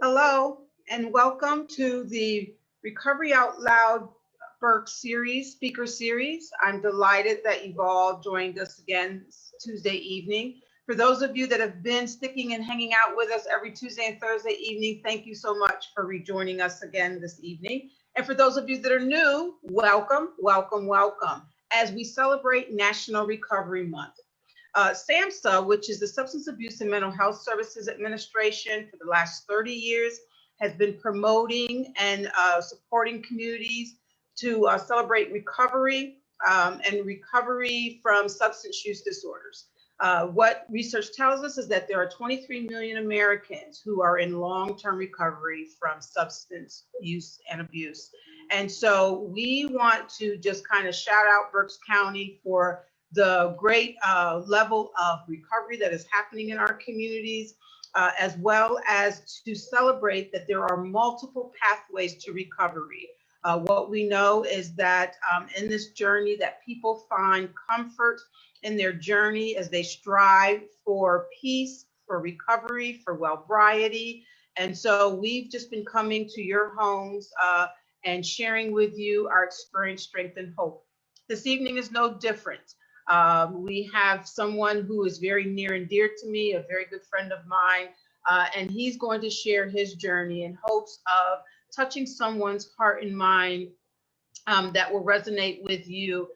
Hello, and welcome to the Recovery Out Loud Burke series, speaker series. I'm delighted that you've all joined us again Tuesday evening. For those of you that have been sticking and hanging out with us every Tuesday and Thursday evening, thank you so much for rejoining us again this evening. And for those of you that are new, welcome, welcome, welcome as we celebrate National Recovery Month. SAMHSA, which is the Substance Abuse and Mental Health Services Administration, for the last 30 years, has been promoting and supporting communities to celebrate recovery and recovery from substance use disorders. What research tells us is that there are 23 million Americans who are in long-term recovery from substance use and abuse. And so we want to just kind of shout out Berks County for the great level of recovery that is happening in our communities, as well as to celebrate that there are multiple pathways to recovery. What we know is that in this journey that people find comfort in their journey as they strive for peace, for recovery, for well-briety. And so we've just been coming to your homes and sharing with you our experience, strength, and hope. This evening is no different. We have someone who is very near and dear to me, a very good friend of mine, and he's going to share his journey in hopes of touching someone's heart and mind that will resonate with you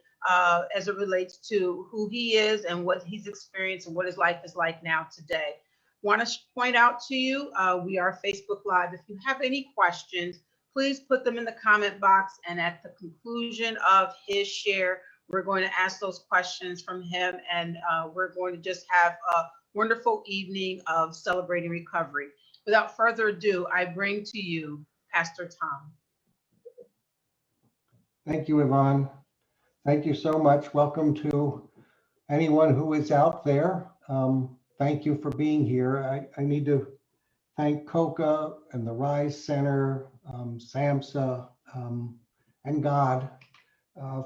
as it relates to who he is and what he's experienced and what his life is like now today. Want to point out to you, we are Facebook Live. If you have any questions, please put them in the comment box, and at the conclusion of his share, we're going to ask those questions from him, and we're going to just have a wonderful evening of celebrating recovery. Without further ado, I bring to you Pastor Tom. Thank you, Yvonne. Thank you so much. Welcome to anyone who is out there. Thank you for being here. I need to thank COCA and the RISE Center, SAMHSA, and God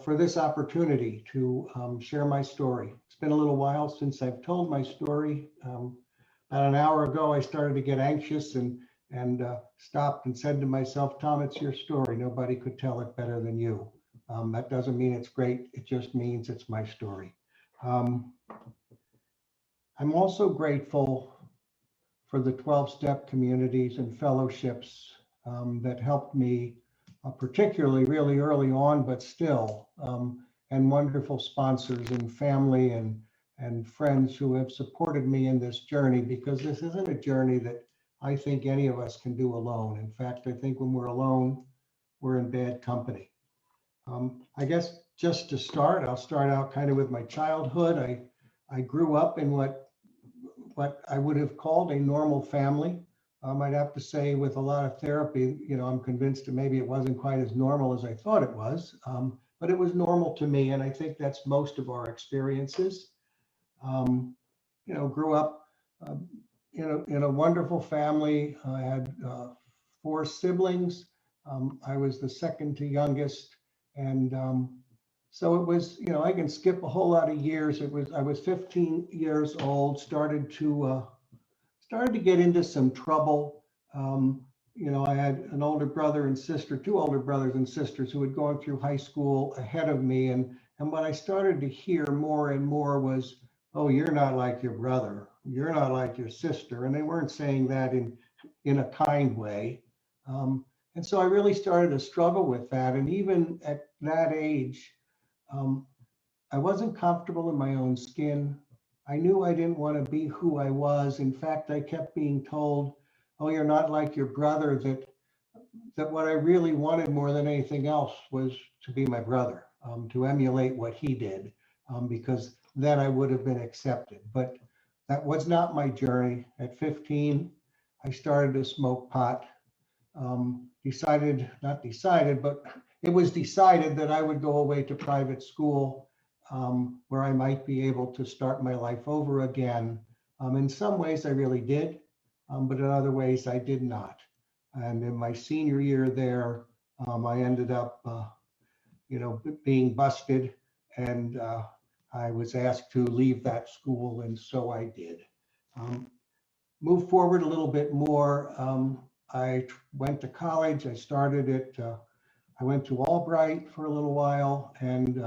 for this opportunity to share my story. It's been a little while since I've told my story. About an hour ago, I started to get anxious and stopped and said to myself, Tom, it's your story. Nobody could tell it better than you. That doesn't mean it's great. It just means it's my story. I'm also grateful for the 12-step communities and fellowships that helped me, particularly really early on, but still, and wonderful sponsors and family and friends who have supported me in this journey, because this isn't a journey that I think any of us can do alone. In fact, I think when we're alone, we're in bad company. I guess just to start, I'll start out kind of with my childhood. I grew up in what I would have called a normal family. I'd have to say with a lot of therapy, I'm convinced that maybe it wasn't quite as normal as I thought it was, but it was normal to me. And I think that's most of our experiences. Grew up in a wonderful family. I had 4 siblings. I was the second to youngest. And so it was, I can skip a whole lot of years. I was 15 years old, started to get into some trouble. I had an older brother and sister, 2 older brothers and sisters who had gone through high school ahead of me. And what I started to hear more and more was, oh, you're not like your brother. You're not like your sister. And they weren't saying that in a kind way. And so I really started to struggle with that. And even at that age, I wasn't comfortable in my own skin. I knew I didn't want to be who I was. In fact, I kept being told, oh, you're not like your brother, that what I really wanted more than anything else was to be my brother, to emulate what he did, because then I would have been accepted. But that was not my journey. At 15, I started to smoke pot. But it was decided that I would go away to private school where I might be able to start my life over again. In some ways I really did, but in other ways I did not. And in my senior year there, I ended up, being busted, and I was asked to leave that school, and so I did. Move forward a little bit more. went to college. I started at, I went to Albright for a little while, and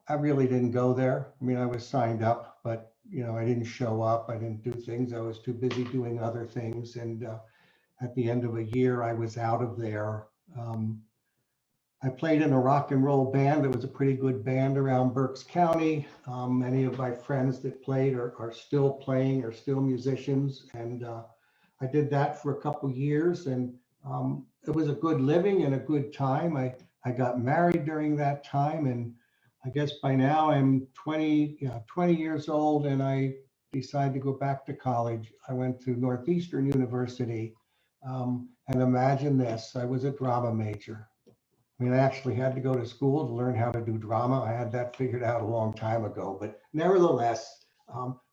I really didn't go there. I mean, I was signed up, but I didn't show up. I didn't do things. I was too busy doing other things. And at the end of a year, I was out of there. I played in a rock and roll band. That was a pretty good band around Berks County. Many of my friends that played are still playing, are still musicians. And I did that for a couple years, and it was a good living and a good time. I got married during that time, and I guess by now I'm 20 years old, and I decided to go back to college. I went to Northeastern University, and imagine this, I was a drama major. I mean, I actually had to go to school to learn how to do drama. I had that figured out a long time ago, but nevertheless,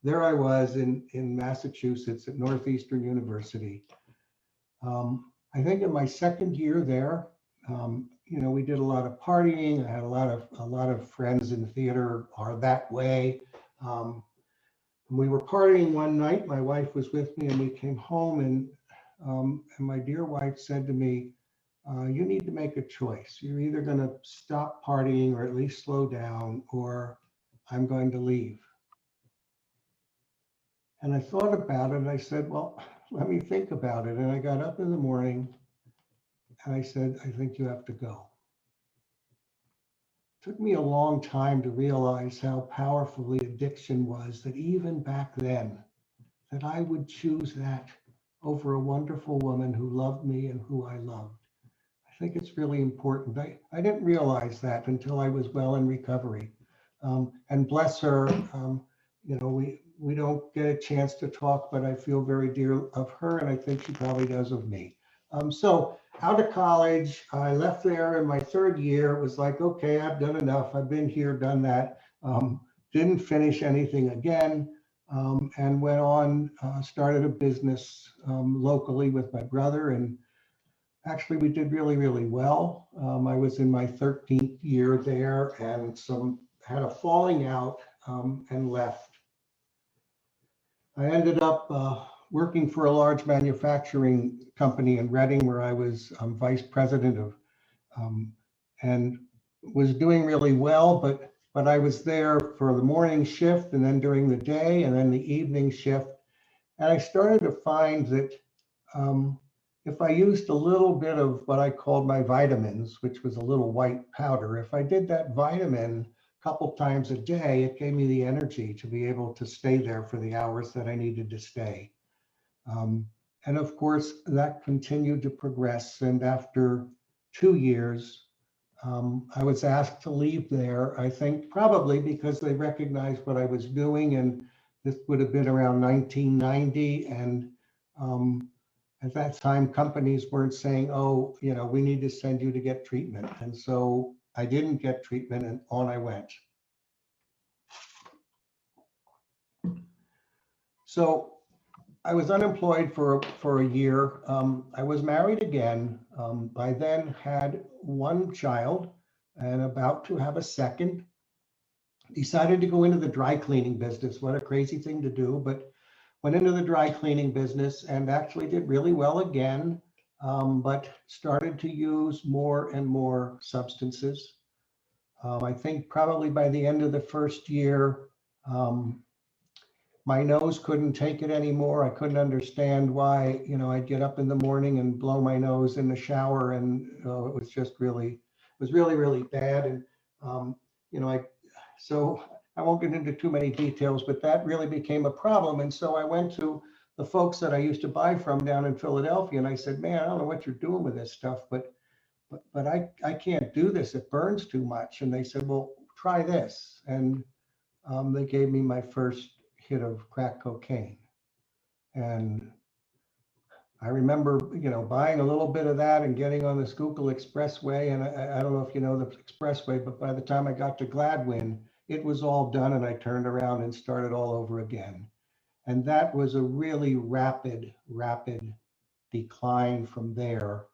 there I was in Massachusetts at Northeastern University. I think in my second year there, we did a lot of partying. I had a lot of friends in theater are that way. We were partying one night. My wife was with me, and we came home, and my dear wife said to me, you need to make a choice. You're either going to stop partying or at least slow down, or I'm going to leave. And I thought about it, and I said, well, let me think about it. And I got up in the morning, and I said, I think you have to go. It took me a long time to realize how powerful the addiction was, that even back then, that I would choose that over a wonderful woman who loved me and who I loved. I think it's really important. I didn't realize that until I was well in recovery. And bless her, we don't get a chance to talk, but I feel very dear of her, and I think she probably does of me. So out of college, I left there in my third year. It was like, okay, I've done enough. I've been here, done that. Didn't finish anything again, and went on, started a business locally with my brother, and actually, we did really, really well. I was in my 13th year there, and had a falling out and left. I ended up working for a large manufacturing company in Reading, where I was vice president of, and was doing really well. But I was there for the morning shift, and then during the day, and then the evening shift, and I started to find that. If I used a little bit of what I called my vitamins, which was a little white powder, if I did that vitamin a couple times a day, it gave me the energy to be able to stay there for the hours that I needed to stay. And of course, that continued to progress. And after 2 years, I was asked to leave there, I think probably because they recognized what I was doing. And this would have been around 1990. And at that time, companies weren't saying, oh, we need to send you to get treatment. And so I didn't get treatment, and on I went. So I was unemployed for a year. I was married again. I then had one child and about to have a second. Decided to go into the dry cleaning business. What a crazy thing to do, but went into the dry cleaning business and actually did really well again, but started to use more and more substances. I think probably by the end of the first year, my nose couldn't take it anymore. I couldn't understand why, I'd get up in the morning and blow my nose in the shower, and it was just really, really bad. And, so I won't get into too many details, but that really became a problem. And so I went to the folks that I used to buy from down in Philadelphia, and I said, man, I don't know what you're doing with this stuff, but I can't do this. It burns too much. And they said, well, try this. And they gave me my first hit of crack cocaine. And I remember, buying a little bit of that and getting on the Schuylkill Expressway. And I don't know if you know the expressway, but by the time I got to Gladwin, it was all done, and I turned around and started all over again. And that was a really rapid decline from there.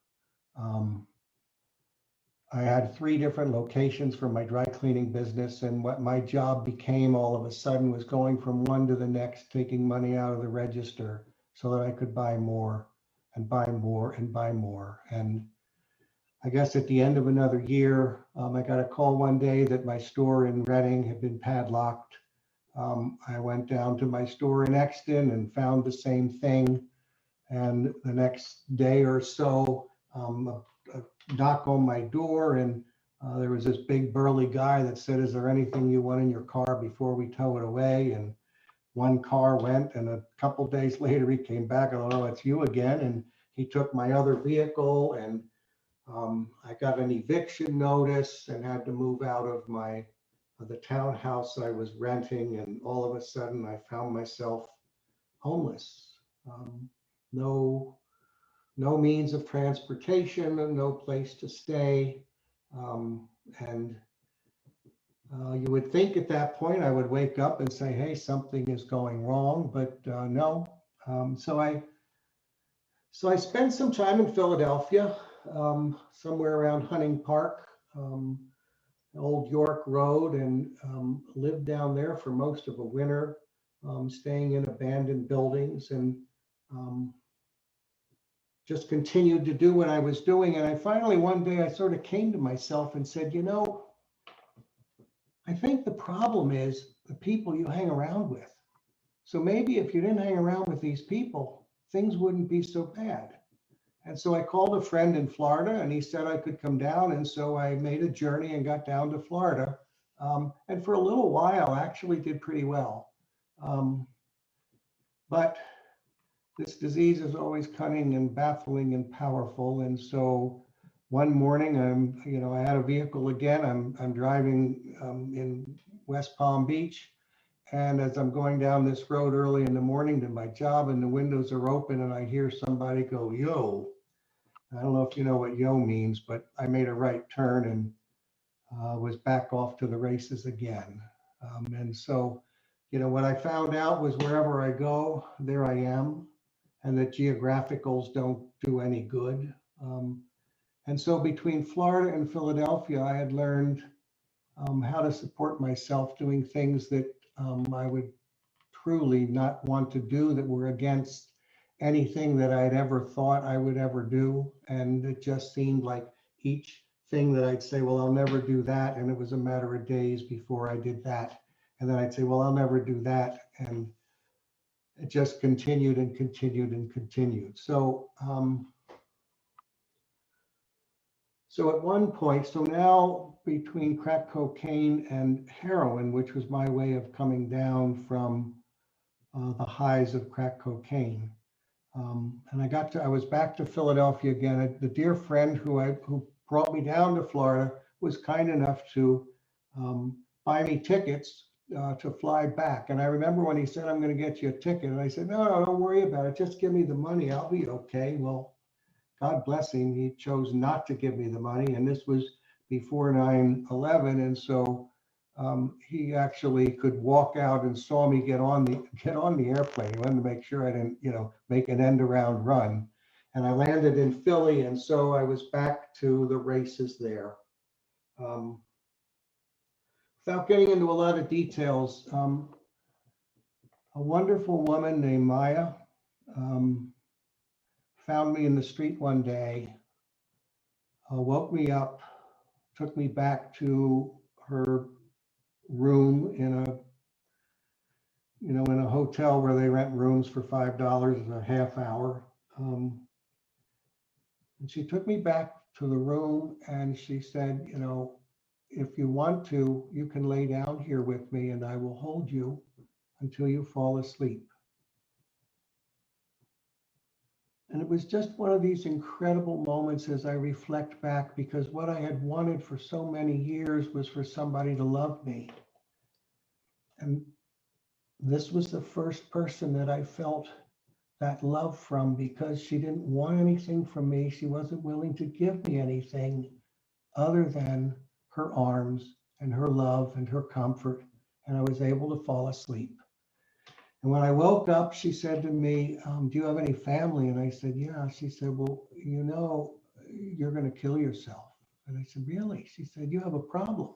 I had 3 different locations for my dry cleaning business, and what my job became all of a sudden was going from one to the next, taking money out of the register, so that I could buy more and buy more and buy more. And I guess at the end of another year, I got a call one day that my store in Reading had been padlocked. I went down to my store in Exton and found the same thing. And the next day or so, a knock on my door, and there was this big burly guy that said, "Is there anything you want in your car before we tow it away?" And one car went, and a couple days later he came back, and "Oh, it's you again." And he took my other vehicle, and I got an eviction notice and had to move out of the townhouse I was renting. And all of a sudden I found myself homeless. No means of transportation and no place to stay. And you would think at that point I would wake up and say, "Hey, something is going wrong," but no. So I spent some time in Philadelphia, somewhere around Hunting Park, Old York Road, and lived down there for most of a winter, staying in abandoned buildings, and just continued to do what I was doing. And I finally, one day, I sort of came to myself and said, I think the problem is the people you hang around with. So maybe if you didn't hang around with these people, things wouldn't be so bad. And so I called a friend in Florida, and he said I could come down. And so I made a journey and got down to Florida. And for a little while, actually did pretty well. But this disease is always cunning and baffling and powerful. And so one morning, I had a vehicle again. I'm driving in West Palm Beach. And as I'm going down this road early in the morning to my job, and the windows are open, and I hear somebody go, "Yo." I don't know if you know what yo means, but I made a right turn and was back off to the races again. And so, what I found out was wherever I go, there I am, and that geographicals don't do any good. And so between Florida and Philadelphia, I had learned how to support myself doing things that I would truly not want to do, that were against anything that I'd ever thought I would ever do. And it just seemed like each thing that I'd say, "Well, I'll never do that." And it was a matter of days before I did that. And then I'd say, "Well, I'll never do that." And it just continued and continued and continued. So at one point, so now between crack cocaine and heroin, which was my way of coming down from the highs of crack cocaine. And I was back to Philadelphia again. The dear friend who brought me down to Florida was kind enough to buy me tickets to fly back. And I remember when he said, "I'm going to get you a ticket." And I said, No, don't worry about it. Just give me the money. I'll be okay. Well, God bless him. He chose not to give me the money. And this was before 9/11. And so he actually could walk out and saw me get on the airplane. He wanted to make sure I didn't, make an end around run. And I landed in Philly, and so I was back to the races there. Without getting into a lot of details, a wonderful woman named Maya found me in the street one day, woke me up, took me back to her room in a hotel where they rent rooms for $5 a half hour. And she took me back to the room, and she said, "If you want to, you can lay down here with me and I will hold you until you fall asleep." And it was just one of these incredible moments as I reflect back, because what I had wanted for so many years was for somebody to love me. And this was the first person that I felt that love from, because she didn't want anything from me. She wasn't willing to give me anything other than her arms and her love and her comfort. And I was able to fall asleep. And when I woke up, she said to me, "Do you have any family?" And I said, "Yeah." She said, "Well, you're going to kill yourself." And I said, "Really?" She said, "You have a problem."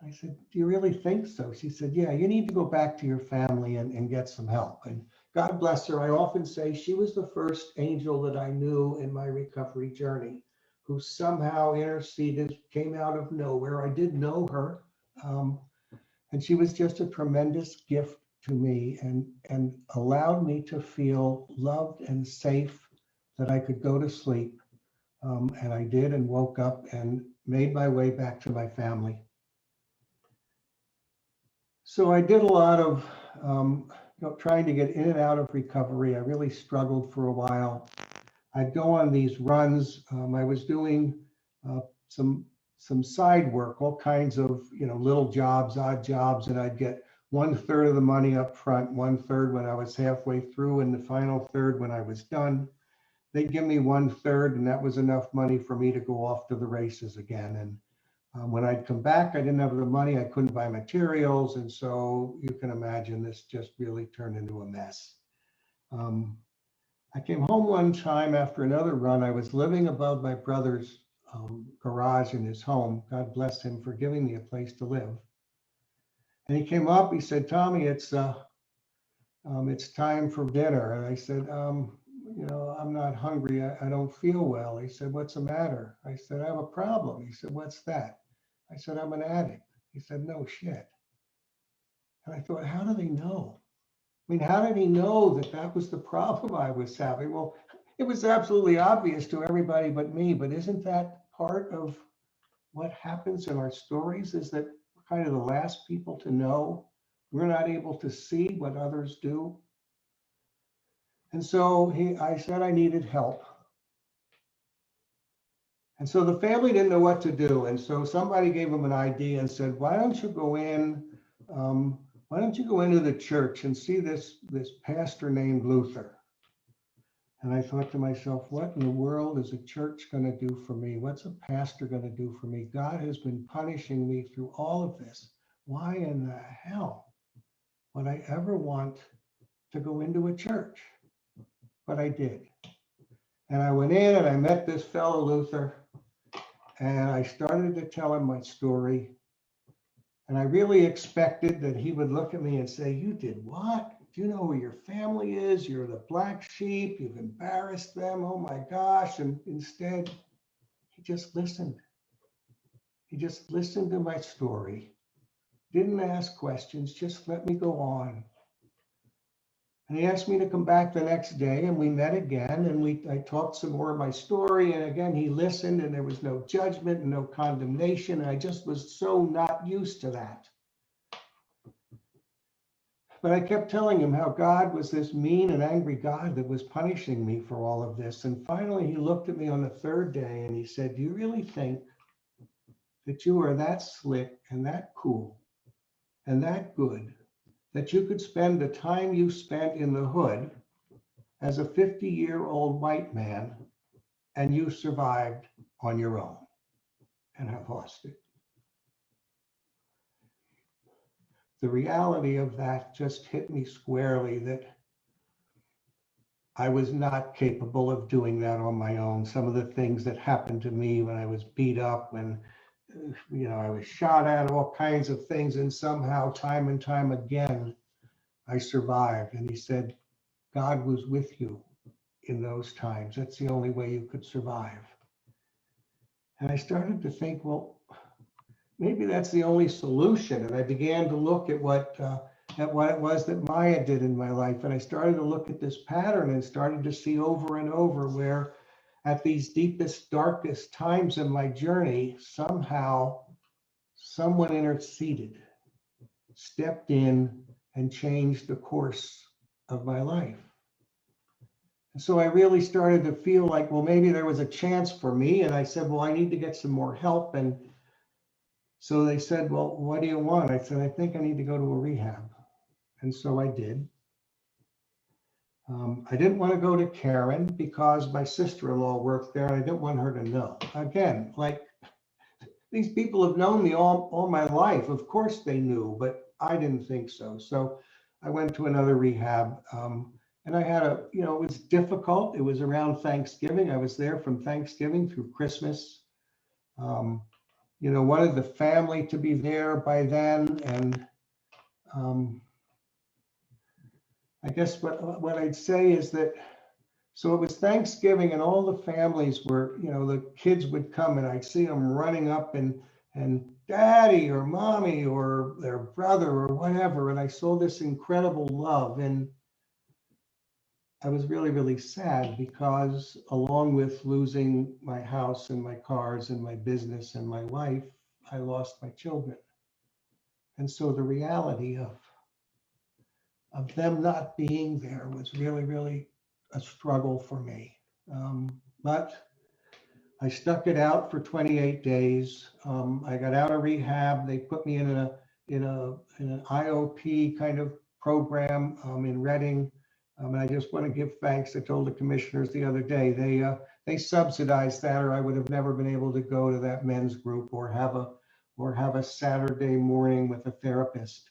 And I said, "Do you really think so?" She said, "Yeah, you need to go back to your family and get some help." And God bless her. I often say she was the first angel that I knew in my recovery journey, who somehow interceded, came out of nowhere. I did know her. And she was just a tremendous gift to me and allowed me to feel loved and safe, that I could go to sleep. And I did, and woke up and made my way back to my family. So I did a lot of trying to get in and out of recovery. I really struggled for a while. I'd go on these runs. I was doing some side work, all kinds of little jobs, odd jobs, and I'd get 1/3 of the money up front, 1/3 when I was halfway through, and the final third when I was done. They'd give me 1/3, and that was enough money for me to go off to the races again. And when I'd come back, I didn't have the money. I couldn't buy materials, and so you can imagine this just really turned into a mess. I came home one time after another run. I was living above my brother's garage in his home. God bless him for giving me a place to live. And he came up, he said, "Tommy, it's time for dinner." And I said, "I'm not hungry. I don't feel well." He said, "What's the matter?" I said, "I have a problem." He said, "What's that?" I said, "I'm an addict." He said, "No shit." And I thought, how do they know? I mean, how did he know that that was the problem I was having? Well, it was absolutely obvious to everybody but me, but isn't that part of what happens in our stories, is that we're kind of the last people to know? We're not able to see what others do. And so I said I needed help. And so the family didn't know what to do. And so somebody gave them an idea and said, why don't you go into the church and see this pastor named Luther? And I thought to myself, what in the world is a church going to do for me? What's a pastor going to do for me? God has been punishing me through all of this. Why in the hell would I ever want to go into a church? But I did. And I went in and I met this fellow Luther, and I started to tell him my story. And I really expected that he would look at me and say, "You did what? Do you know who your family is? You're the black sheep. You've embarrassed them. Oh my gosh." And instead, he just listened. He just listened to my story. Didn't ask questions, just let me go on. And he asked me to come back the next day, and we met again, and I talked some more of my story. And again, he listened, and there was no judgment and no condemnation. And I just was so not used to that. But I kept telling him how God was this mean and angry God that was punishing me for all of this. And finally, he looked at me on the third day and he said, "Do you really think that you are that slick and that cool and that good that you could spend the time you spent in the hood as a 50-year-old white man and you survived on your own?" And I've lost it. The reality of that just hit me squarely, that I was not capable of doing that on my own. Some of the things that happened to me when I was beat up, when I was shot at, all kinds of things, and somehow time and time again, I survived. And he said, God was with you in those times. That's the only way you could survive. And I started to think, well, maybe that's the only solution. And I began to look at what it was that Maya did in my life. And I started to look at this pattern and started to see over and over where at these deepest, darkest times in my journey, somehow someone interceded, stepped in, and changed the course of my life. And so I really started to feel like, well, maybe there was a chance for me. And I said, well, I need to get some more help. And so they said, well, what do you want? I said, I think I need to go to a rehab. And so I did. I didn't want to go to Karen because my sister-in-law worked there. And I didn't want her to know. Again, like, these people have known me all my life. Of course they knew, but I didn't think so. So I went to another rehab. And I had it was difficult. It was around Thanksgiving. I was there from Thanksgiving through Christmas. Wanted the family to be there by then. And I guess what I'd say is that, so it was Thanksgiving and all the families were, the kids would come and I'd see them running up and daddy or mommy or their brother or whatever. And I saw this incredible love. And I was really, really sad because along with losing my house and my cars and my business and my life, I lost my children. And so the reality of them not being there was really, really a struggle for me. But I stuck it out for 28 days. I got out of rehab. They put me in an IOP kind of program in Reading. And I just want to give thanks. I told the commissioners the other day, they subsidized that, or I would have never been able to go to that men's group or have a Saturday morning with a therapist.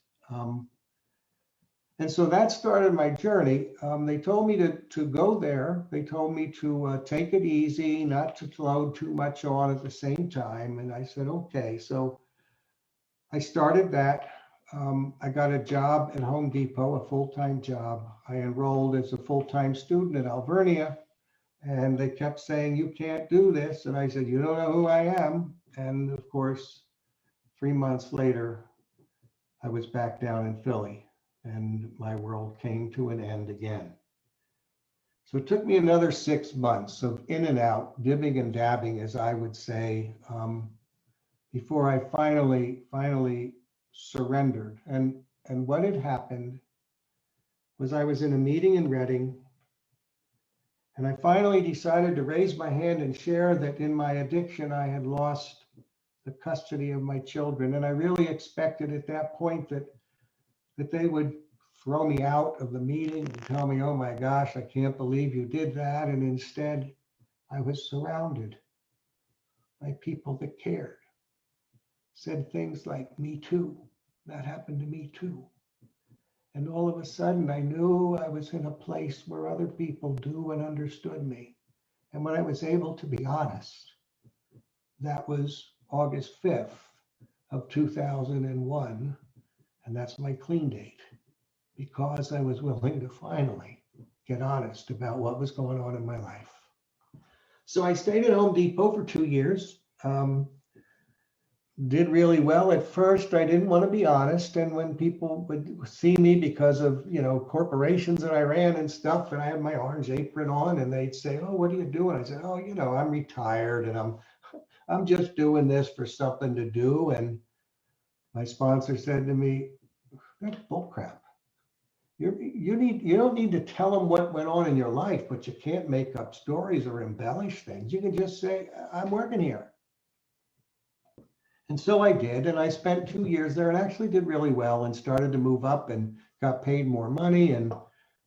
And so that started my journey. They told me to go there. They told me to take it easy, not to load too much on at the same time. And I said, okay. So I started that. I got a job at Home Depot, a full-time job. I enrolled as a full-time student at Alvernia, and they kept saying, you can't do this. And I said, you don't know who I am. And of course, 3 months later, I was back down in Philly and my world came to an end again. So it took me another 6 months of in and out, dibbing and dabbing, as I would say, before I finally surrendered. And what had happened was I was in a meeting in Reading, and I finally decided to raise my hand and share that in my addiction, I had lost the custody of my children. And I really expected at that point that they would throw me out of the meeting and tell me, oh my gosh, I can't believe you did that. And instead, I was surrounded by people that cared, said things like, me too, that happened to me too. And all of a sudden, I knew I was in a place where other people knew and understood me. And when I was able to be honest, that was August 5th of 2001. And that's my clean date, because I was willing to finally get honest about what was going on in my life. So I stayed at Home Depot for 2 years. Did really well. At first, I didn't want to be honest. And when people would see me because of, corporations that I ran and stuff, and I had my orange apron on, and they'd say, oh, what are you doing? I said, oh, I'm retired and I'm just doing this for something to do. And my sponsor said to me, that's bullcrap. You don't need to tell them what went on in your life, but you can't make up stories or embellish things. You can just say, I'm working here. And so I did, and I spent 2 years there and actually did really well and started to move up and got paid more money. And,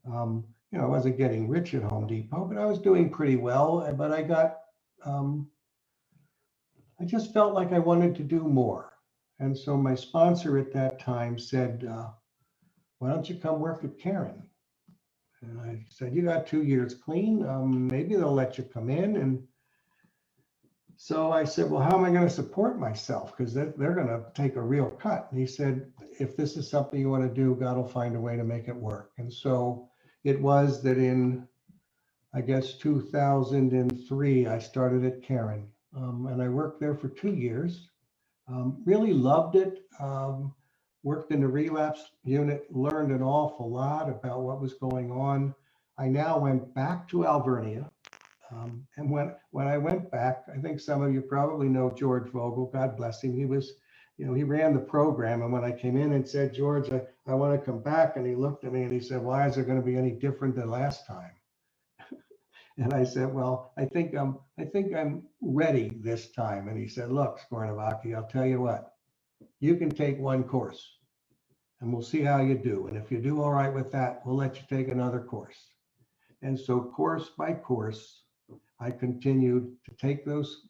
I wasn't getting rich at Home Depot, but I was doing pretty well. But I just felt like I wanted to do more. And so my sponsor at that time said, why don't you come work at Caron? And I said, you got 2 years clean. Maybe they'll let you come in. And so I said, well, how am I going to support myself? Because they're going to take a real cut. And he said, if this is something you want to do, God will find a way to make it work. And so it was that in, I guess, 2003, I started at Caron. And I worked there for 2 years. Really loved it. Worked in the relapse unit, learned an awful lot about what was going on. I now went back to Alvernia. And when I went back, I think some of you probably know George Vogel, God bless him. He was, he ran the program. And when I came in and said, George, I want to come back. And he looked at me and he said, why is it going to be any different than last time? And I said, well, I think I'm ready this time. And he said, look, Skornowacki, I'll tell you what, you can take one course and we'll see how you do. And if you do all right with that, we'll let you take another course. And so course by course, I continued to take those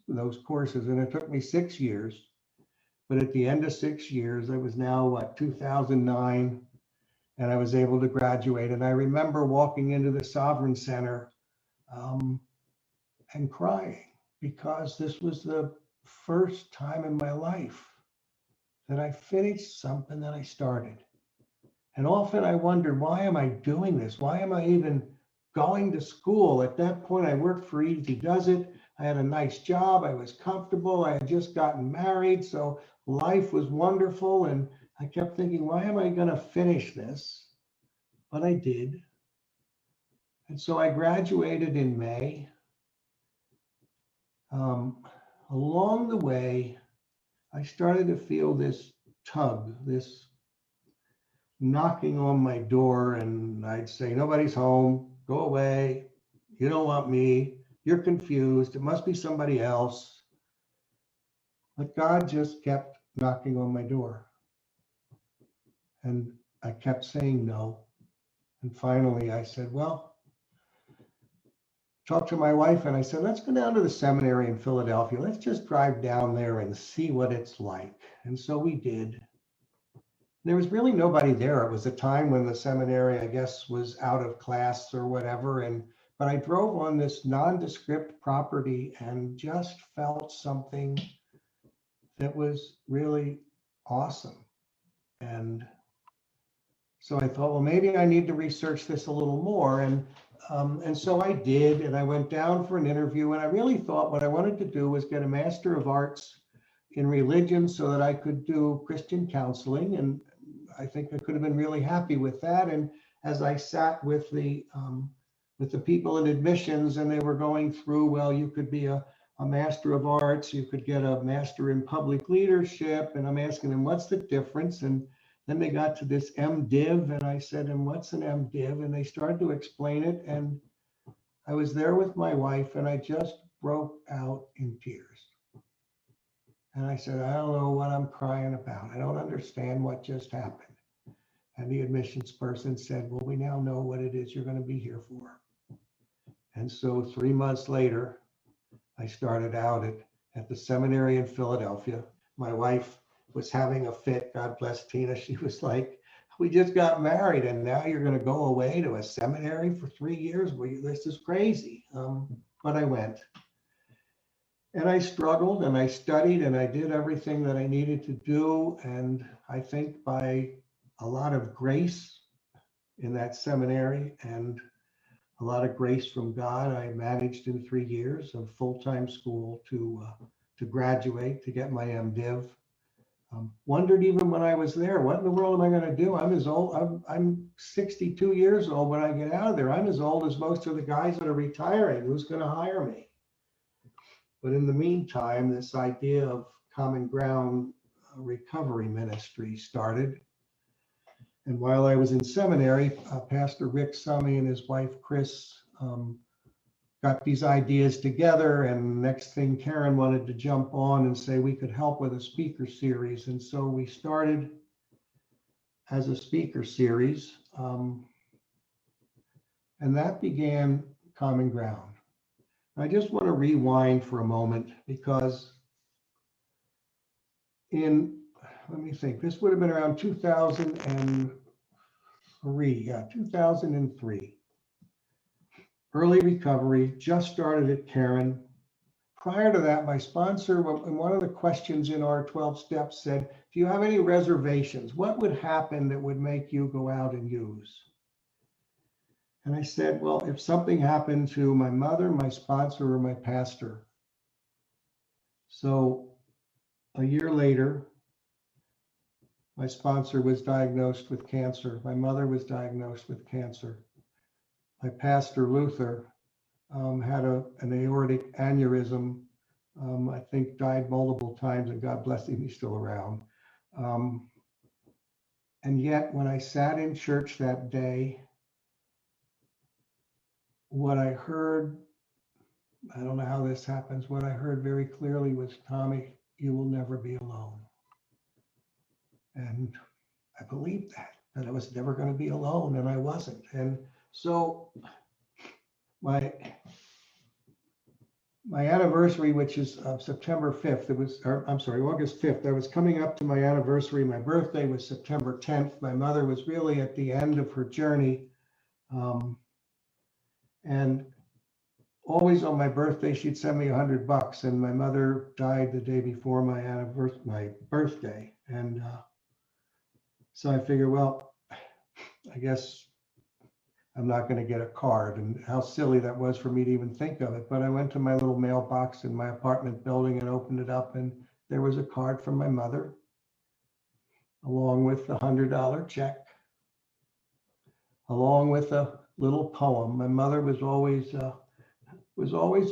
courses, and it took me 6 years. But at the end of 6 years, it was now 2009, and I was able to graduate. And I remember walking into the Sovereign Center and crying, because this was the first time in my life that I finished something that I started. And often I wondered, why am I doing this? Why am I even going to school? At that point, I worked for Easy Does It. I had a nice job. I was comfortable. I had just gotten married. So life was wonderful. And I kept thinking, why am I going to finish this? But I did. And so I graduated in May. Along the way, I started to feel this tug, this knocking on my door, and I'd say, nobody's home, go away. You don't want me. You're confused. It must be somebody else. But God just kept knocking on my door. And I kept saying no. And finally I said, well, talked to my wife and I said, let's go down to the seminary in Philadelphia. Let's just drive down there and see what it's like. And so we did. There was really nobody there. It was a time when the seminary, I guess, was out of class or whatever. But I drove on this nondescript property and just felt something that was really awesome. And so I thought, well, maybe I need to research this a little more. And so I did, and I went down for an interview, and I really thought what I wanted to do was get a Master of Arts in religion so that I could do Christian counseling. And I think I could have been really happy with that. And as I sat with the people in admissions, and they were going through, well, you could be a Master of Arts, you could get a Master in Public Leadership, and I'm asking them, what's the difference? And then they got to this MDiv, and I said, and what's an MDiv? And they started to explain it, and I was there with my wife, and I just broke out in tears. And I said, I don't know what I'm crying about. I don't understand what just happened. And the admissions person said, well, we now know what it is you're going to be here for. And so 3 months later, I started out at the seminary in Philadelphia. My wife was having a fit. God bless Tina. She was like, we just got married and now you're going to go away to a seminary for 3 years? This is crazy. But I went. And I struggled and I studied and I did everything that I needed to do. And I think by a lot of grace in that seminary and a lot of grace from God, I managed in 3 years of full-time school to graduate, to get my MDiv. Wondered even when I was there, what in the world am I going to do? I'm as old, I'm 62 years old when I get out of there. I'm as old as most of the guys that are retiring. Who's going to hire me? But in the meantime, this idea of Common Ground recovery ministry started. And while I was in seminary, Pastor Rick Summey and his wife, Chris, got these ideas together. And next thing, Karen wanted to jump on and say we could help with a speaker series. And so we started as a speaker series. And that began Common Ground. I just want to rewind for a moment because let me think, this would have been around 2003. Yeah, 2003. Early recovery, just started at Karen. Prior to that, my sponsor, and one of the questions in our 12 steps said, do you have any reservations? What would happen that would make you go out and use? And I said, well, if something happened to my mother, my sponsor, or my pastor. So a year later, my sponsor was diagnosed with cancer. My mother was diagnosed with cancer. My pastor, Luther, had an aortic aneurysm, I think died multiple times, and God bless him, he's still around. And yet, when I sat in church that day, what I heard, I don't know how this happens, what I heard very clearly was, Tommy, you will never be alone. And I believed that I was never going to be alone, and I wasn't. And so my anniversary, which is September 5th, August 5th, I was coming up to my anniversary. My birthday was September 10th. My mother was really at the end of her journey. And always on my birthday, she'd send me $100, and my mother died the day before my birthday. And so I figured, well, I guess I'm not going to get a card, and how silly that was for me to even think of it. But I went to my little mailbox in my apartment building and opened it up, and there was a card from my mother, along with the $100 check, along with a little poem. My mother was always a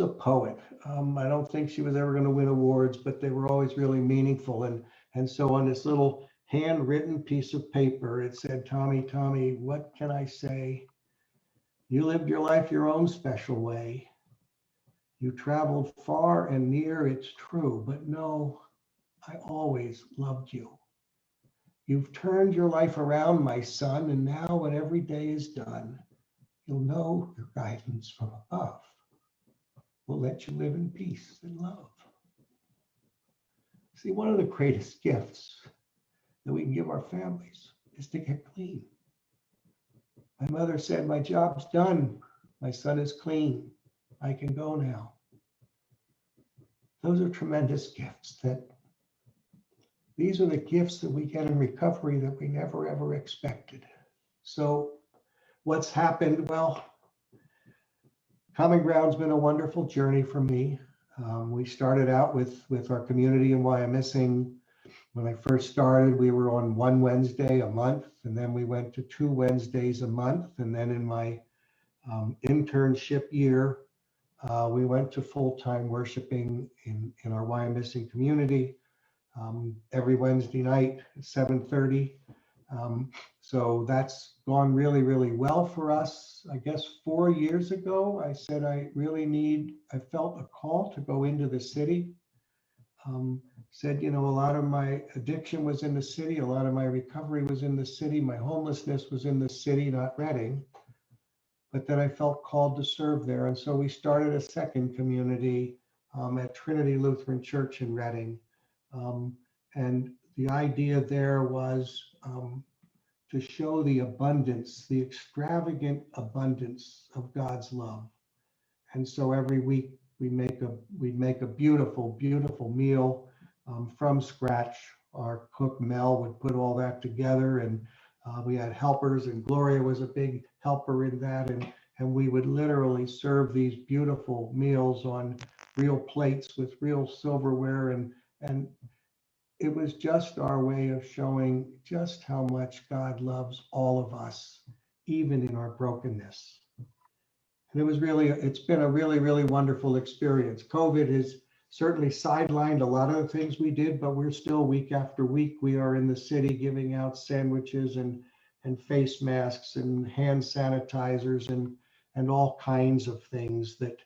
poet. I don't think she was ever going to win awards, but they were always really meaningful. And so on this little handwritten piece of paper, it said, Tommy, Tommy, what can I say? You lived your life your own special way. You traveled far and near, it's true, but no, I always loved you. You've turned your life around, my son, and now when every day is done, you'll know your guidance from above will let you live in peace and love. See, one of the greatest gifts that we can give our families is to get clean. My mother said, my job's done. My son is clean. I can go now. Those are tremendous gifts. These are the gifts that we get in recovery that we never, ever expected. So what's happened? Well, Common Ground's been a wonderful journey for me. We started out with our community in Wyomissing. When I first started, we were on one Wednesday a month, and then we went to 2 Wednesdays a month. And then in my internship year, we went to full-time worshiping in our Wyomissing community every Wednesday night at 7:30. So that's gone really, really well for us. I guess 4 years ago, I said I felt a call to go into the city. Said, a lot of my addiction was in the city, a lot of my recovery was in the city, my homelessness was in the city, not Redding. But then I felt called to serve there. And so we started a second community at Trinity Lutheran Church in Redding. And the idea there was to show the abundance, the extravagant abundance of God's love. And so every week we'd make a beautiful, beautiful meal from scratch. Our cook Mel would put all that together, and we had helpers, and Gloria was a big helper in that. And we would literally serve these beautiful meals on real plates with real silverware. And it was just our way of showing just how much God loves all of us, even in our brokenness. And it's been a really, really wonderful experience. COVID has certainly sidelined a lot of the things we did, but we're still week after week, we are in the city giving out sandwiches and face masks and hand sanitizers and all kinds of things that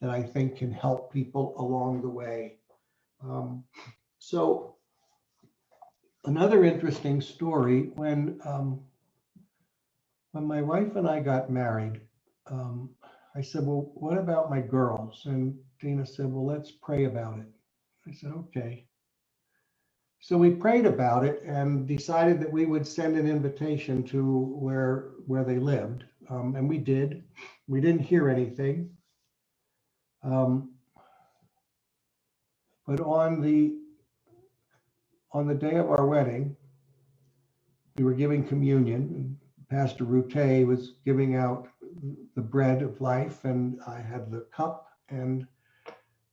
I think can help people along the way. So another interesting story, when my wife and I got married, I said, well, what about my girls? And Dina said, well, let's pray about it. I said, okay. So we prayed about it and decided that we would send an invitation to where they lived. And we did. We didn't hear anything. But on the day of our wedding, we were giving communion, and Pastor Route was giving out the bread of life, and I had the cup. And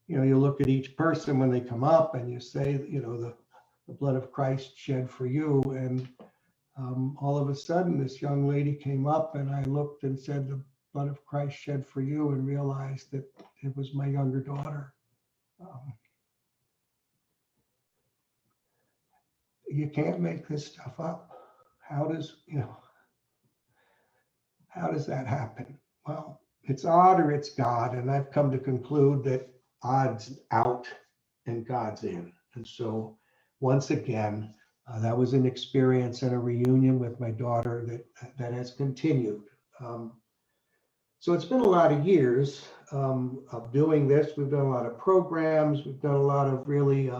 you look at each person when they come up and you say, the blood of Christ shed for you. And all of a sudden this young lady came up, and I looked and said, the blood of Christ shed for you, and realized that it was my younger daughter. You can't make this stuff up. How does that happen? Well, it's odd or it's God. And I've come to conclude that odd's out and God's in. And so once again, that was an experience and a reunion with my daughter that has continued. So it's been a lot of years of doing this. We've done a lot of programs. We've done a lot of really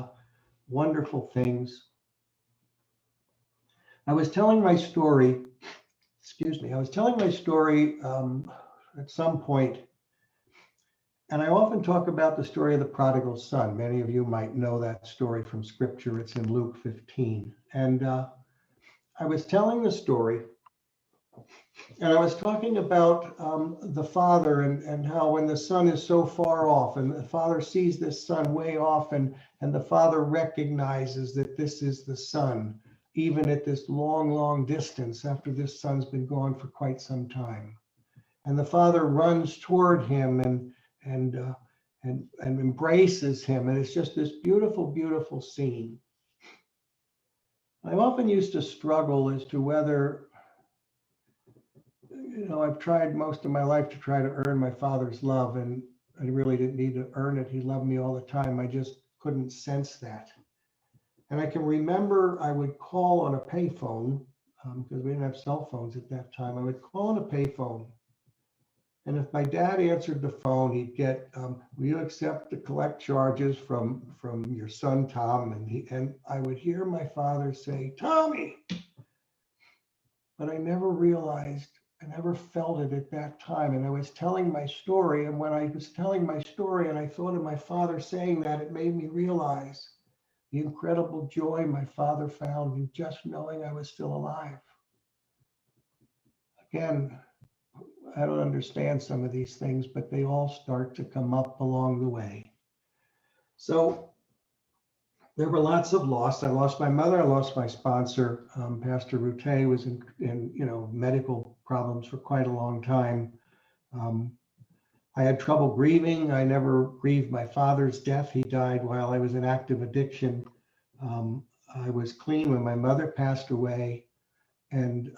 wonderful things. I was telling my story at some point, and I often talk about the story of the prodigal son. Many of you might know that story from scripture. It's in Luke 15. And I was telling the story And I was talking about the father and how when the son is so far off and the father sees this son way off and the father recognizes that this is the son, even at this long, long distance after this son's been gone for quite some time. And the father runs toward him and embraces him. And it's just this beautiful, beautiful scene. I often used to struggle as to whether, I've tried most of my life to try to earn my father's love, and I really didn't need to earn it. He loved me all the time. I just couldn't sense that. And I can remember I would call on a payphone because we didn't have cell phones at that time. I would call on a payphone. And if my dad answered the phone, he'd get, will you accept the collect charges from your son, Tom? And I would hear my father say, Tommy. But I never realized, I never felt it at that time. And I was telling my story. And when I was telling my story and I thought of my father saying that, it made me realize the incredible joy my father found in just knowing I was still alive. Again, I don't understand some of these things, but they all start to come up along the way. So there were lots of loss. I lost my mother. I lost my sponsor. Pastor Route was in medical problems for quite a long time. I had trouble grieving. I never grieved my father's death. He died while I was in active addiction. I was clean when my mother passed away, and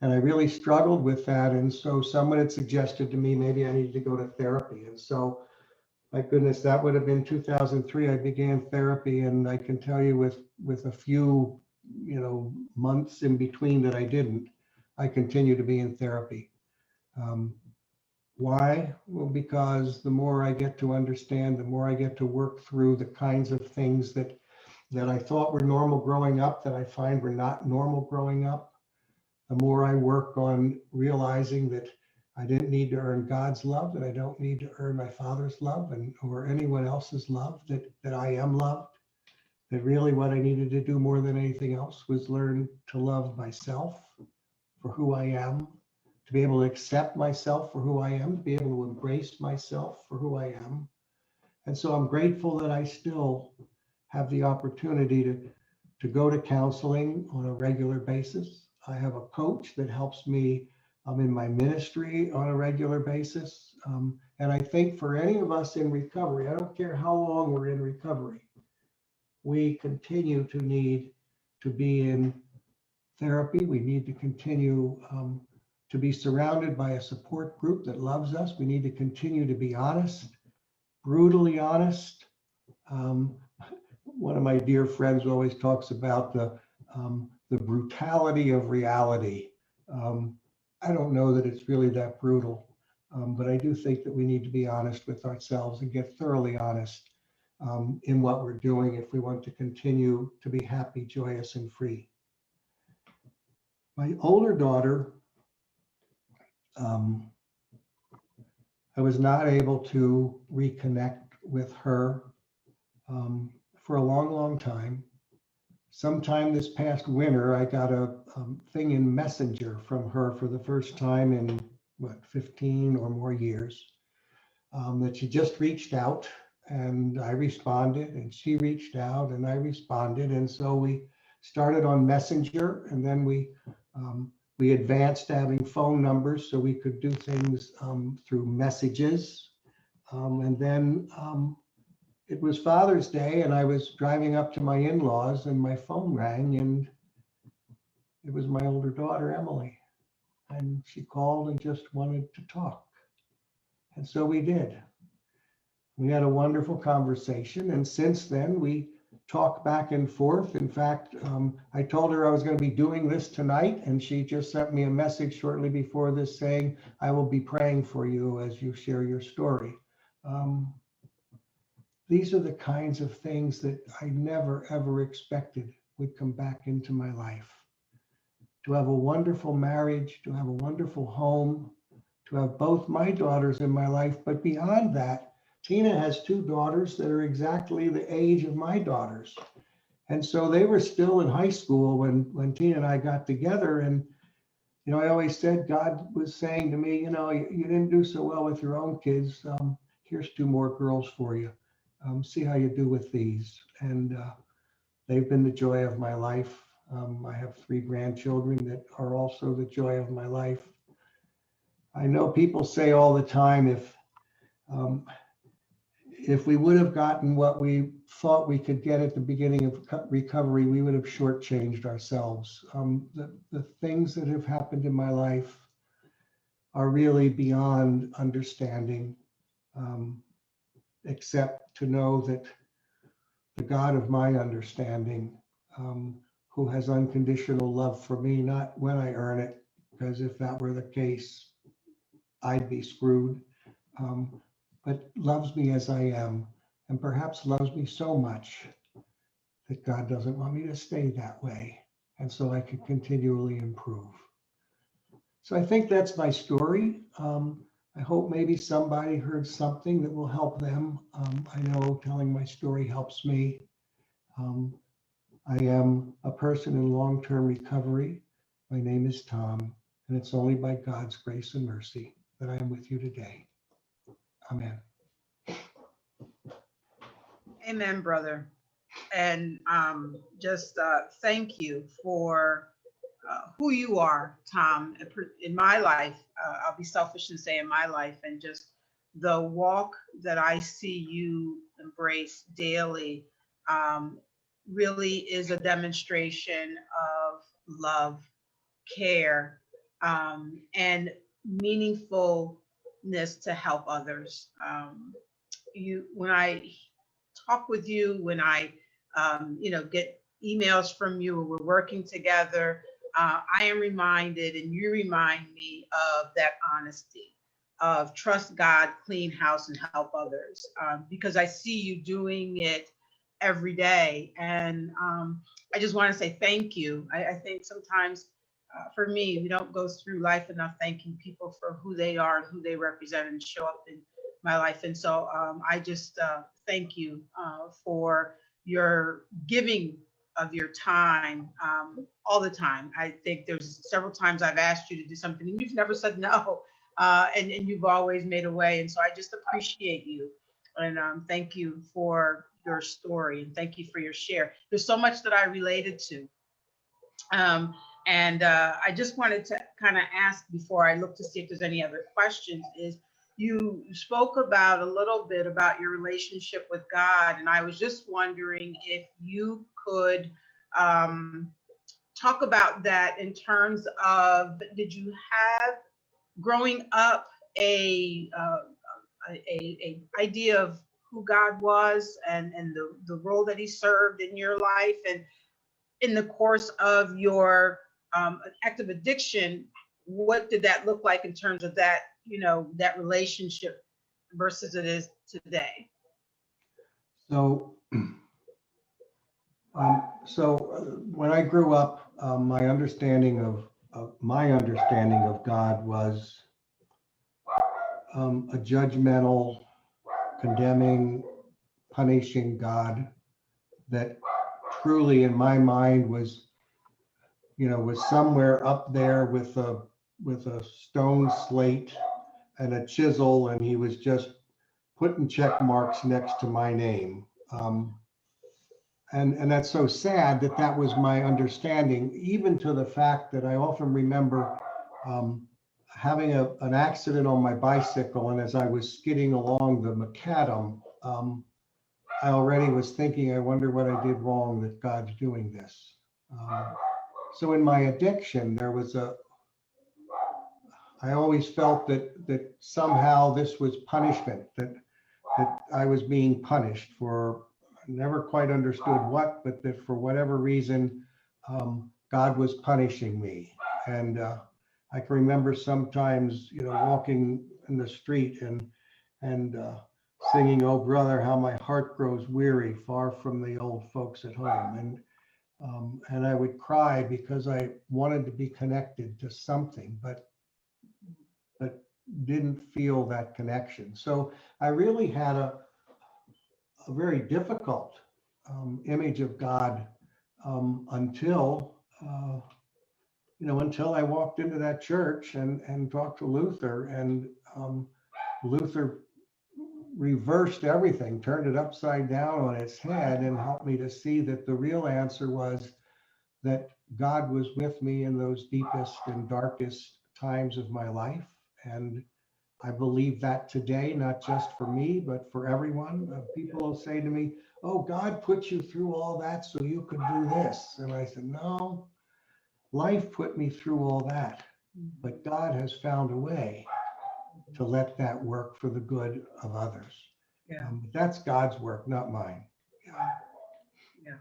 I really struggled with that. And so someone had suggested to me maybe I needed to go to therapy. And so, my goodness, that would have been 2003. I began therapy, and I can tell you with a few, months in between that I didn't, I continue to be in therapy. Why? Well, because the more I get to understand, the more I get to work through the kinds of things that I thought were normal growing up that I find were not normal growing up. The more I work on realizing that I didn't need to earn God's love, that I don't need to earn my father's love or anyone else's love, that I am loved, that really what I needed to do more than anything else was learn to love myself for who I am, to be able to accept myself for who I am, to be able to embrace myself for who I am. And so I'm grateful that I still have the opportunity to go to counseling on a regular basis. I have a coach that helps me in my ministry on a regular basis. And I think for any of us in recovery, I don't care how long we're in recovery, we continue to need to be in therapy. We need to continue to be surrounded by a support group that loves us. We need to continue to be honest, brutally honest. One of my dear friends always talks about the brutality of reality. I don't know that it's really that brutal, but I do think that we need to be honest with ourselves and get thoroughly honest in what we're doing if we want to continue to be happy, joyous, and free. My older daughter, I was not able to reconnect with her for a long, long time. Sometime this past winter, I got a thing in Messenger from her for the first time in 15 or more years, that she just reached out, and I responded, and she reached out and I responded. And so we started on Messenger, and then we advanced to having phone numbers so we could do things through messages. And then it was Father's Day, and I was driving up to my in-laws, and my phone rang, and it was my older daughter, Emily. And she called and just wanted to talk. And so we did. We had a wonderful conversation, and since then we talk back and forth. In fact, I told her I was going to be doing this tonight, and she just sent me a message shortly before this saying, I will be praying for you as you share your story. These are the kinds of things that I never, ever expected would come back into my life. To have a wonderful marriage, to have a wonderful home, to have both my daughters in my life, but beyond that, Tina has two daughters that are exactly the age of my daughters. And so they were still in high school when Tina and I got together, and I always said God was saying to me, you didn't do so well with your own kids. Here's two more girls for you. See how you do with these. And they've been the joy of my life. I have three grandchildren that are also the joy of my life. I know people say all the time, um, if we would have gotten what we thought we could get at the beginning of recovery, we would have shortchanged ourselves. The things that have happened in my life are really beyond understanding, except to know that the God of my understanding, who has unconditional love for me, not when I earn it, because if that were the case, I'd be screwed, but loves me as I am, and perhaps loves me so much that God doesn't want me to stay that way, and so I can continually improve. So I think that's my story. I hope maybe somebody heard something that will help them. I know telling my story helps me. Um, I am a person in long-term recovery. My name is Tom, and it's only by God's grace and mercy that I am with you today. Amen. Amen, brother. And just thank you for who you are, Tom, in my life. I'll be selfish and say in my life, and just the walk that I see you embrace daily um, really is a demonstration of love, care, and meaningfulness to help others. When I talk with you, when I, get emails from you, or we're working together, I am reminded, and you remind me of that honesty of trust God, clean house, and help others, because I see you doing it every day. And I just want to say thank you. I think sometimes for me, we don't go through life enough thanking people for who they are and who they represent and show up in my life. And so I just thank you for your giving of your time all the time. I think there's several times I've asked you to do something and you've never said no. And you've always made a way. And so I just appreciate you. And thank you for your story, and thank you for your share. There's so much that I related to. And I just wanted to kind of ask before I look to see if there's any other questions, is you spoke about a little bit about your relationship with God, and I was just wondering if you could talk about that in terms of, did you have growing up a idea of who God was, and the role that he served in your life, and in the course of your active addiction, what did that look like in terms of that, that relationship versus it is today? So, when I grew up, my understanding of God was a judgmental, condemning, punishing God that truly, in my mind, was somewhere up there with a stone slate and a chisel, and he was just putting check marks next to my name. And that's so sad that was my understanding, even to the fact that I often remember having an accident on my bicycle, and as I was skidding along the macadam, I already was thinking, I wonder what I did wrong that God's doing this. So in my addiction, I always felt that somehow this was punishment, that I was being punished for, I never quite understood what, but that for whatever reason, God was punishing me. And I can remember sometimes, walking in the street and singing, "Oh brother, how my heart grows weary, far from the old folks at home." And I would cry because I wanted to be connected to something, but didn't feel that connection. So I really had a very difficult image of God until until I walked into that church and talked to Luther, and Luther reversed everything, turned it upside down on its head, and helped me to see that the real answer was that God was with me in those deepest and darkest times of my life. And I believe that today, not just for me, but for everyone. People will say to me, "Oh, God put you through all that so you could do this." And I said, "No, life put me through all that, but God has found a way to let that work for the good of others." Yeah. That's God's work, not mine. Yeah.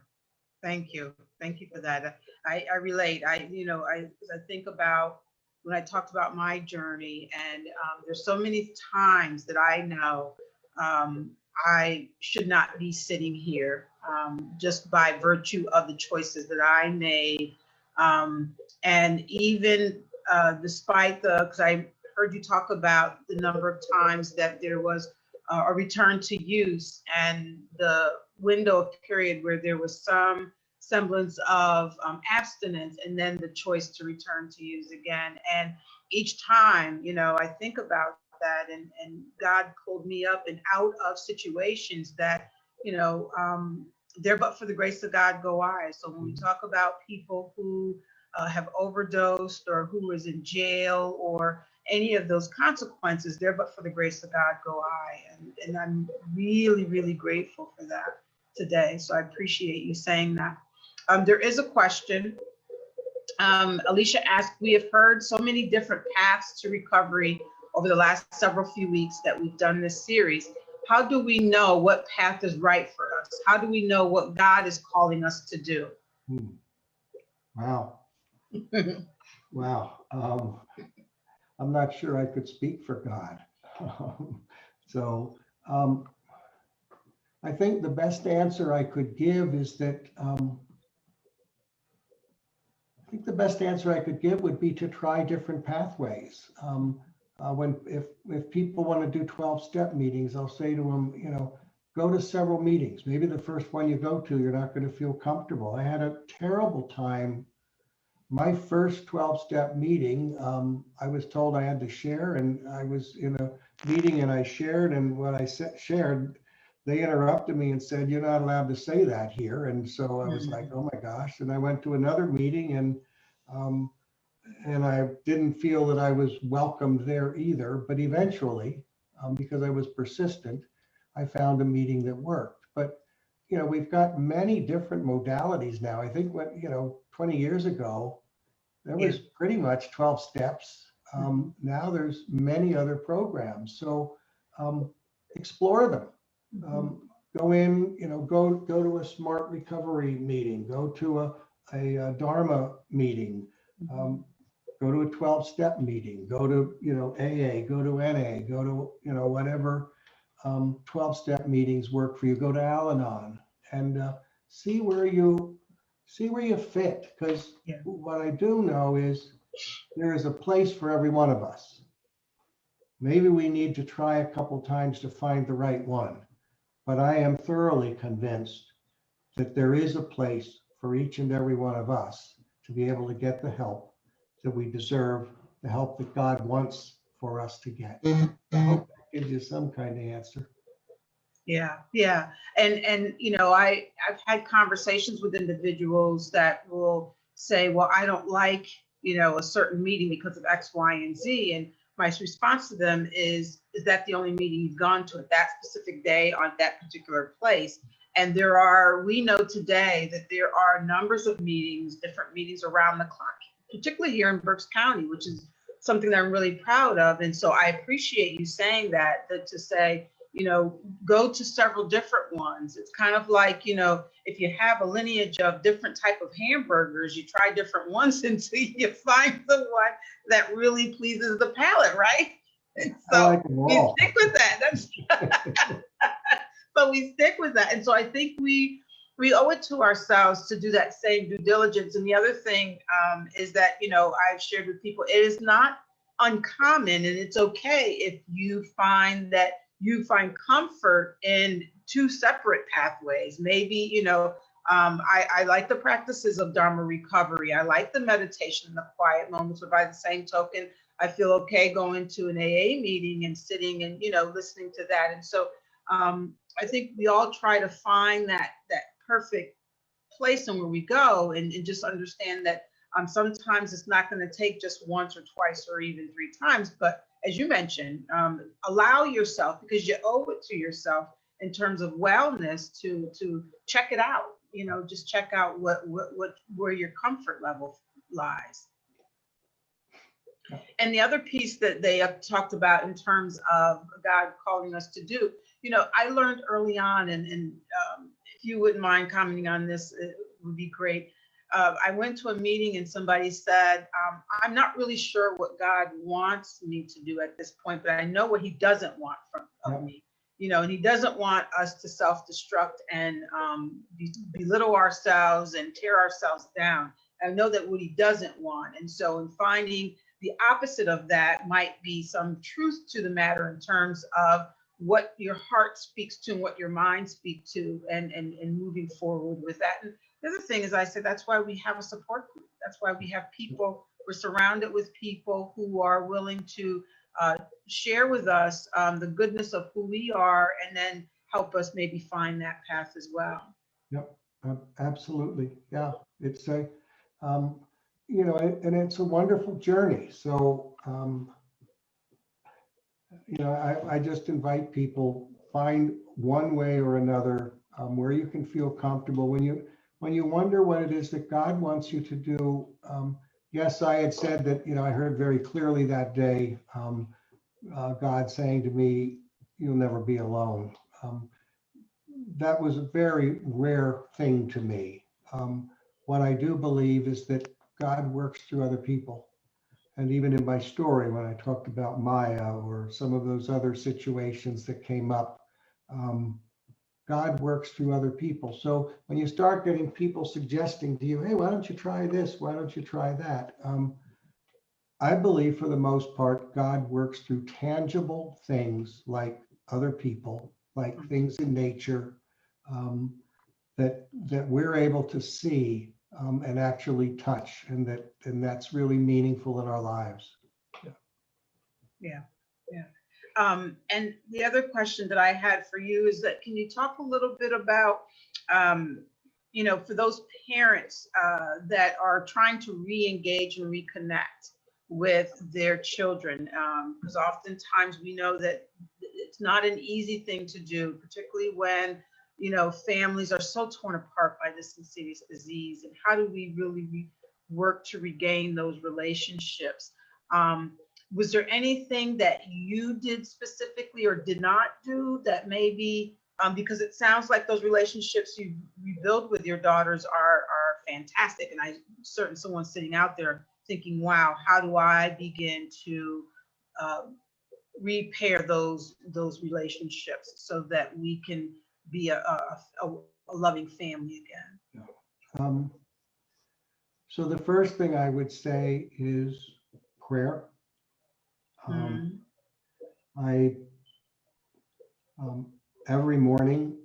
Thank you. Thank you for that. I relate. As I think about when I talked about my journey, and there's so many times that I know I should not be sitting here just by virtue of the choices that I made. And even despite because I heard you talk about the number of times that there was a return to use and the window of period where there was some semblance of abstinence and then the choice to return to use again. And each time, I think about that, and God pulled me up and out of situations that, there but for the grace of God go I. So when we talk about people who have overdosed or who was in jail or any of those consequences, there but for the grace of God go I. And I'm really, really grateful for that today. So I appreciate you saying that. There is a question. Alicia asked, we have heard so many different paths to recovery over the last several few weeks that we've done this series. How do we know what path is right for us? How do we know what God is calling us to do? Wow. Wow. I'm not sure I could speak for God. I think the best answer I could give is that I think the best answer I could give would be to try different pathways. If people want to do 12-step meetings, I'll say to them, go to several meetings. Maybe the first one you go to, you're not going to feel comfortable. I had a terrible time. My first 12-step meeting, I was told I had to share, and I was in a meeting and I shared, and what I shared, they interrupted me and said, "You're not allowed to say that here." And so I was like, "Oh my gosh." And I went to another meeting, and I didn't feel that I was welcomed there either. But eventually, because I was persistent, I found a meeting that worked. But we've got many different modalities now. I think 20 years ago, there was pretty much 12 steps. Now there's many other programs. So explore them. Go in, go to a smart recovery meeting, go to a Dharma meeting, go to a 12-step meeting, go to, AA, go to NA, go to, whatever 12-step meetings work for you. Go to Al-Anon and see where you fit. Because what I do know is there is a place for every one of us. Maybe we need to try a couple times to find the right one. But I am thoroughly convinced that there is a place for each and every one of us to be able to get the help that we deserve, the help that God wants for us to get. I hope that gives you some kind of answer. Yeah. And I've had conversations with individuals that will say, well, I don't like, a certain meeting because of X, Y, and Z. And my response to them is that the only meeting you've gone to at that specific day on that particular place? And we know today that there are numbers of meetings, different meetings around the clock, particularly here in Berks County, which is something that I'm really proud of. And so I appreciate you saying that to say, go to several different ones. It's kind of like, if you have a lineage of different type of hamburgers, you try different ones until you find the one that really pleases the palate, right? And so we stick with that. But we stick with that. And so I think we owe it to ourselves to do that same due diligence. And the other thing is that, I've shared with people, it is not uncommon, and it's okay if you find that you find comfort in two separate pathways. Maybe, I like the practices of Dharma recovery. I like the meditation and the quiet moments, but by the same token, I feel okay going to an AA meeting and sitting and, listening to that. And so I think we all try to find that perfect place and where we go and just understand that sometimes it's not going to take just once or twice or even three times. But as you mentioned, allow yourself, because you owe it to yourself in terms of wellness, to check it out. Just check out where your comfort level lies. And the other piece that they have talked about in terms of God calling us to do, I learned early on, and if you wouldn't mind commenting on this, it would be great. I went to a meeting and somebody said, I'm not really sure what God wants me to do at this point, but I know what he doesn't want of me. And he doesn't want us to self-destruct and belittle ourselves and tear ourselves down. I know that what he doesn't want. And so in finding the opposite of that might be some truth to the matter in terms of what your heart speaks to and what your mind speaks to, and moving forward with that. And the other thing is, I said, that's why we have a support group. That's why we have people, we're surrounded with people who are willing to share with us the goodness of who we are, and then help us maybe find that path as well. Yep, absolutely. Yeah, it's a, and it's a wonderful journey. So, I just invite people, find one way or another where you can feel comfortable. When you wonder what it is that God wants you to do, yes, I had said that, I heard very clearly that day, God saying to me, you'll never be alone. That was a very rare thing to me. What I do believe is that God works through other people. And even in my story, when I talked about Maya or some of those other situations that came up, God works through other people. So when you start getting people suggesting to you, hey, why don't you try this? Why don't you try that? I believe for the most part, God works through tangible things like other people, like things in nature, that we're able to see and actually touch, and that's really meaningful in our lives. Yeah. And the other question that I had for you is that, can you talk a little bit about, for those parents that are trying to re-engage and reconnect with their children, because oftentimes we know that it's not an easy thing to do, particularly when families are so torn apart by this insidious disease. And how do we really work to regain those relationships? Was there anything that you did specifically or did not do that maybe, because it sounds like those relationships you rebuild with your daughters are fantastic. And I certain someone sitting out there thinking, wow, how do I begin to repair those relationships so that we can be a loving family again? Yeah. So the first thing I would say is prayer. I every morning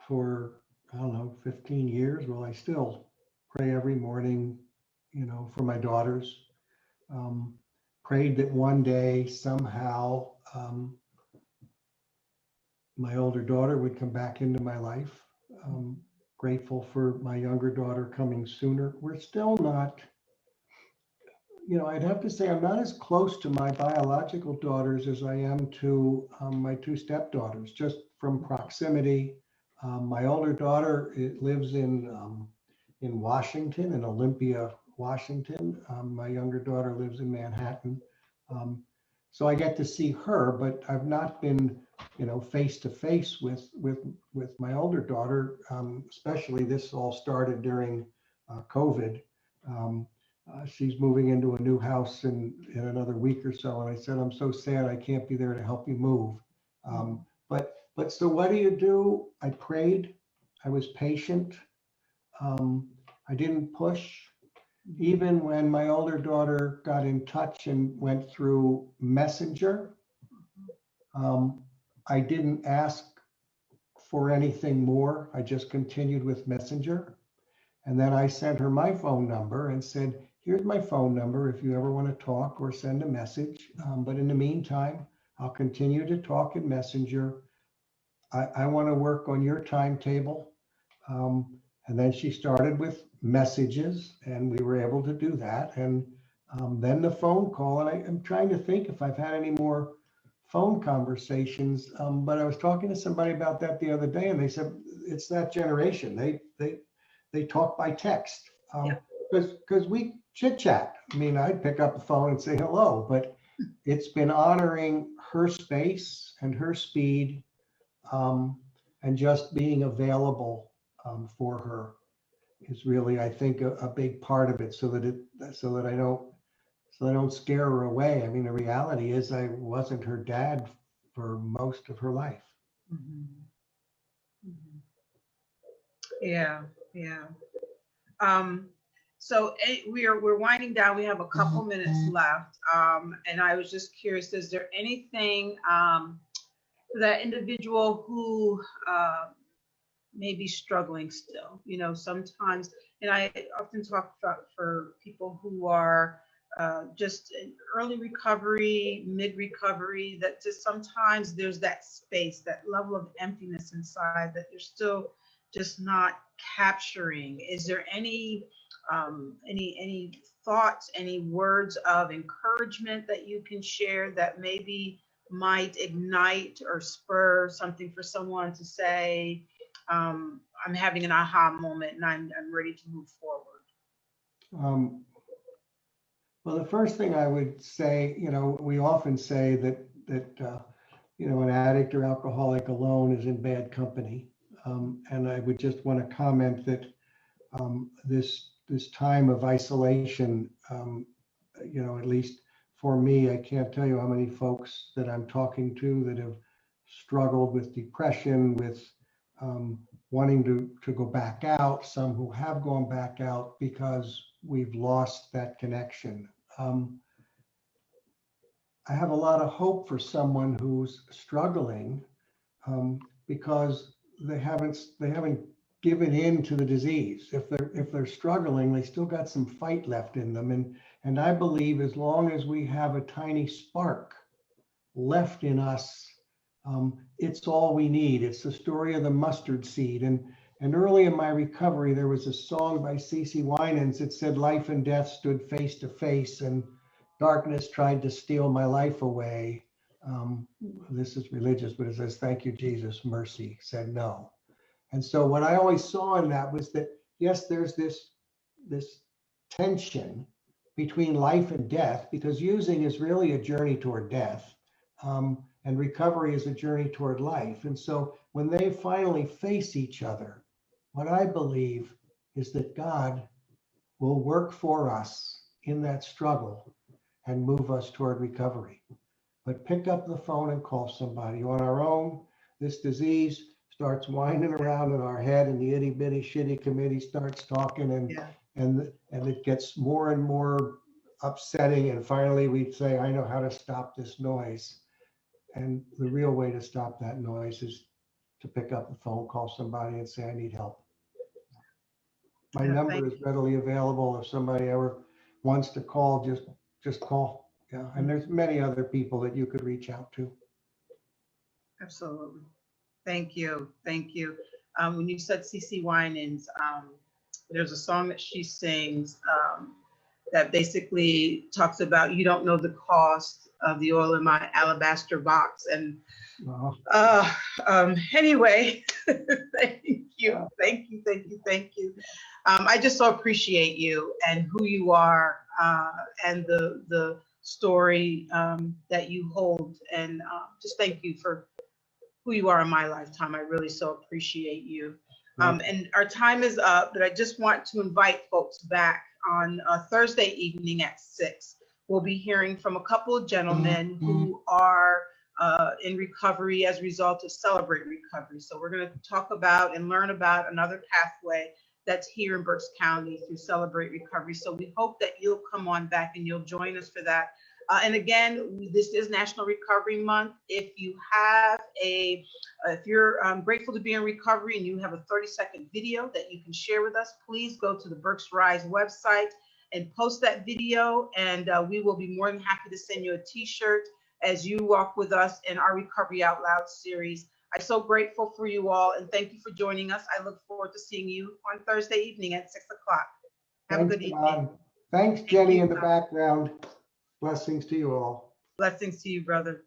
for, I don't know, 15 years, well, I still pray every morning, for my daughters. Prayed that one day somehow my older daughter would come back into my life. Grateful for my younger daughter coming sooner. We're still not, I'd have to say I'm not as close to my biological daughters as I am to my two stepdaughters, just from proximity. My older daughter lives in Washington, in Olympia, Washington. My younger daughter lives in Manhattan. So I get to see her, but I've not been, face to face with my older daughter. Especially this all started during COVID. She's moving into a new house in another week or so, and I said, I'm so sad I can't be there to help you move. But so what do? I prayed. I was patient. I didn't push. Even when my older daughter got in touch and went through Messenger, I didn't ask for anything more. I just continued with Messenger. And then I sent her my phone number and said, here's my phone number if you ever want to talk or send a message. But in the meantime, I'll continue to talk in Messenger. I want to work on your timetable. And then she started with messages, and we were able to do that. And then the phone call, and I'm trying to think if I've had any more phone conversations. But I was talking to somebody about that the other day, and they said it's that generation. They talk by text because we chit chat. I mean, I'd pick up the phone and say hello, but it's been honoring her space and her speed, and just being available for her is really, I think, a big part of it, so that I don't scare her away. I mean, the reality is I wasn't her dad for most of her life. Mhm. Mhm. Yeah, yeah. So we're winding down. We have a couple minutes left. And I was just curious, is there anything for that individual who may be struggling still? You know, sometimes, and I often talk about for people who are just in early recovery, mid recovery, that just sometimes there's that space, that level of emptiness inside that they're still just not capturing. Is there any thoughts, any words of encouragement that you can share that maybe might ignite or spur something for someone to say, I'm having an aha moment and I'm ready to move forward? Well, the first thing I would say, we often say that an addict or alcoholic alone is in bad company. And I would just want to comment that this time of isolation, at least for me, I can't tell you how many folks that I'm talking to that have struggled with depression, with wanting to go back out, some who have gone back out because we've lost that connection. I have a lot of hope for someone who's struggling because they haven't given in to the disease. If they're struggling, they still got some fight left in them. And I believe as long as we have a tiny spark left in us, it's all we need. It's the story of the mustard seed. And early in my recovery, there was a song by CeCe Winans that said, life and death stood face to face, and darkness tried to steal my life away. This is religious, but it says, thank you, Jesus, mercy said no. And so what I always saw in that was that, yes, there's this tension between life and death, because using is really a journey toward death. And recovery is a journey toward life. And so when they finally face each other, what I believe is that God will work for us in that struggle and move us toward recovery. But pick up the phone and call somebody. On our own, this disease starts winding around in our head, and the itty bitty shitty committee starts talking, and it gets more and more upsetting. And finally we'd say, I know how to stop this noise. And the real way to stop that noise is to pick up the phone, call somebody and say, I need help. My number is readily available. If somebody ever wants to call, just call. Yeah. And there's many other people that you could reach out to. Absolutely. Thank you. Thank you. When you said CeCe Winans, there's a song that she sings that basically talks about, you don't know the cost of the oil in my alabaster box. And anyway, thank you. Thank you. Thank you. Thank you. I just so appreciate you and who you are, and the story that you hold. And just thank you for who you are in my lifetime. I really so appreciate you. And our time is up, but I just want to invite folks back on Thursday evening at 6. We'll be hearing from a couple of gentlemen who are in recovery as a result of Celebrate Recovery. So we're going to talk about and learn about another pathway that's here in Berks County through Celebrate Recovery. So we hope that you'll come on back and you'll join us for that. And again, this is National Recovery Month. If you have if you're grateful to be in recovery and you have a 30-second video that you can share with us, please go to the Berks Rise website and post that video, and we will be more than happy to send you a t-shirt as you walk with us in our Recovery Out Loud series. I'm so grateful for you all, and thank you for joining us. I look forward to seeing you on Thursday evening at 6 o'clock. Have a good evening. Don. Thanks, Jenny, in the background. Blessings to you all. Blessings to you, brother.